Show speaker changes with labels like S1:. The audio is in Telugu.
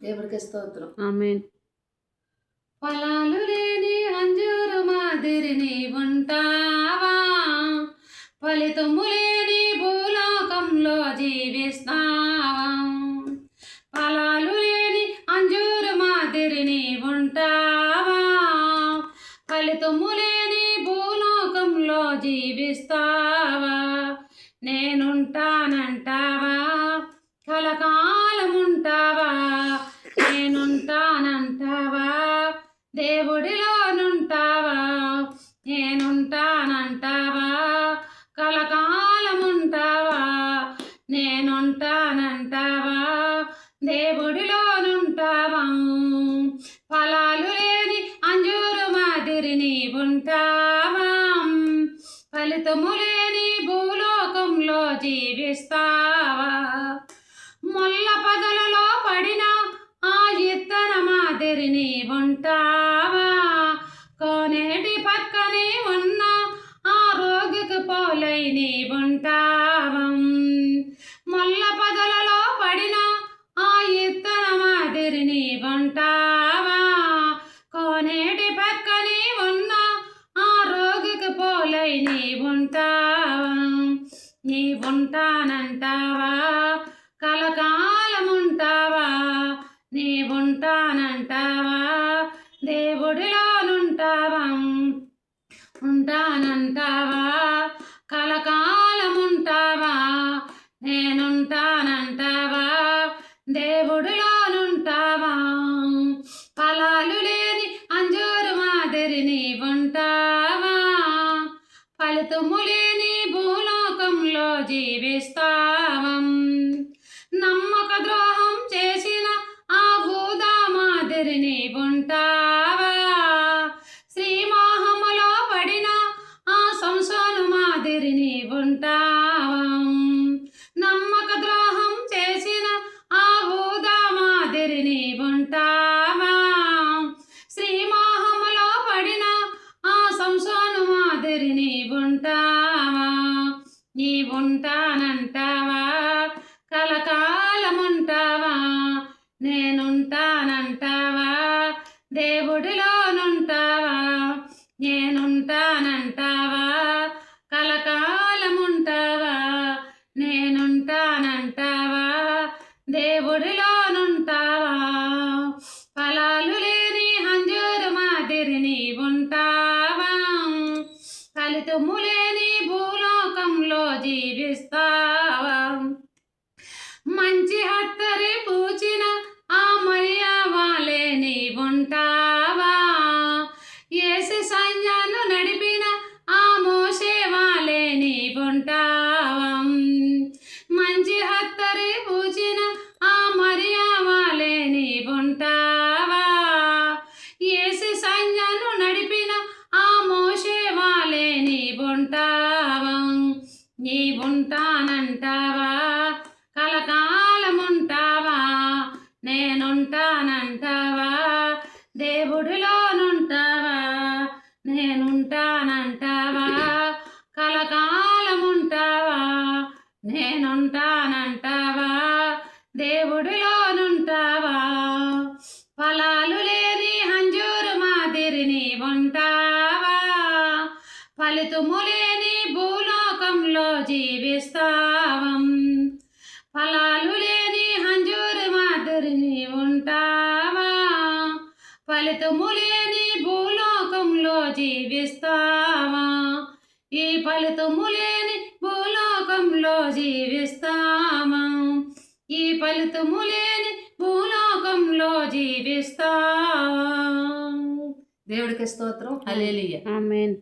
S1: దేవుడికి స్తోత్రం.
S2: ఆమేన్.
S1: ఫలాలు లేని అంజూరు మాదిరి నీవుంటావా, ఫలితము లేని భూలోకంలో జీవిస్తావా. ఫలాలు లేని అంజూరు మాదిరి నీవుంటావా, ఫలితము లేని భూలోకంలో జీవిస్తావా. నేనుంటానంటావా, కలకాలముంటావా. నేనుంటానంటావా, దేవుడిలోనుంటావా. నేనుంటానంటావా, కలకాలముంటావా. నేనుంటానంటావా, దేవుడిలోనుంటావా. ఫలాలు లేని అంజూరు మాదిరి నీవుంటావా, ఫలితము లేని భూలోకంలో జీవిస్తావా. ముళ్ళ పదలలో పడిన ఆ ఇత్తన మాదిరి నీవుంటావా, కోనేటి పక్కనే ఉన్న ఆ రోగికి పోలై నీవుంటావా. ముళ్ళ పదలలో పడిన ఆ ఇత్తన మాదిరి నీవుంటావా, కోనేటి పక్కనే ఉన్న ఆ రోగికి పోలై నీవుంటావా. నీవుంటానంటావా, కలకాలముంటావా. నీవుంటానంటావా, దేవుడిలోనుంటావా. ఉంటానంటావా, కలకాలముంటావా. నేనుంటానంటావా, దేవుడిలోనుంటావా. ఫలాలు లేని అంజూరు మాదిరి నీవుంటావా, ఫలితము లేని భూలోకంలో జీవిస్తావా. నమ్మక ద్రోహం చేసిన ఆ భూదా మాదిరి నీవుంటావా, శ్రీమోహములో పడిన ఆ సంసోను మాదిరి నీవుంటావా. నమ్మక ద్రోహం చేసిన ఆ భూదా మాదిరి నీవుంటావా, శ్రీమోహములో పడిన ఆ సంసోను మాదిరి నీవుంటావా. నీవుంటానంటావా, కలకాలముంటావా. నేనుంటానంటావా, దేవుడిలోనుంటావా. నేనుంటానంటావా, కలకాలముంటావా. నేనుంటానంటావా, దేవుడిలోనుంటావా. ఫలాలు లేని అంజూరు మాదిరి నీవుంటావా, ఫలితము లేని భూలోకంలో జీవిస్తావా. మంచి హత్తరి పూచిన ఆ మరియా వాలే నీవుంటావా, యేసు సైన్యాన్ని నడిపిన ఆ మోషే వాలే నీవుంటావా. మంచి హత్తరి పూచిన ఆ మరియా వాలే నీవుంటావా, యేసు సైన్యాన్ని నడిపిన ఆ మోషే వాలే నీవుంటావా. నీవుంటానంటావా, కలకాలముంటావా. నేనుంటానంటావా, దేవుడిలోనుంటావా. నేనుంటానంటావా, కలకాలముంటావా. నేనుంటానంటావా, దేవుడిలోనుంటావా. ఫలాలు లేని అంజూరు మాదిరి నీవుంటావా, ఫలితము లేని భూలోకంలో జీవిస్తావా. ఫలాలు లేని అంజూరు మాదిరి నీవుంటావా, ఫలితము లేని భూలోకంలో జీవిస్తావా. ఈ ఫలితము లేని భూలోకంలో జీవిస్తావా. ఈ ఫలితము లేని భూలోకంలో జీవిస్తావా. దేవుడికి స్తోత్రం. హల్లెలూయా.
S2: ఆమేన్.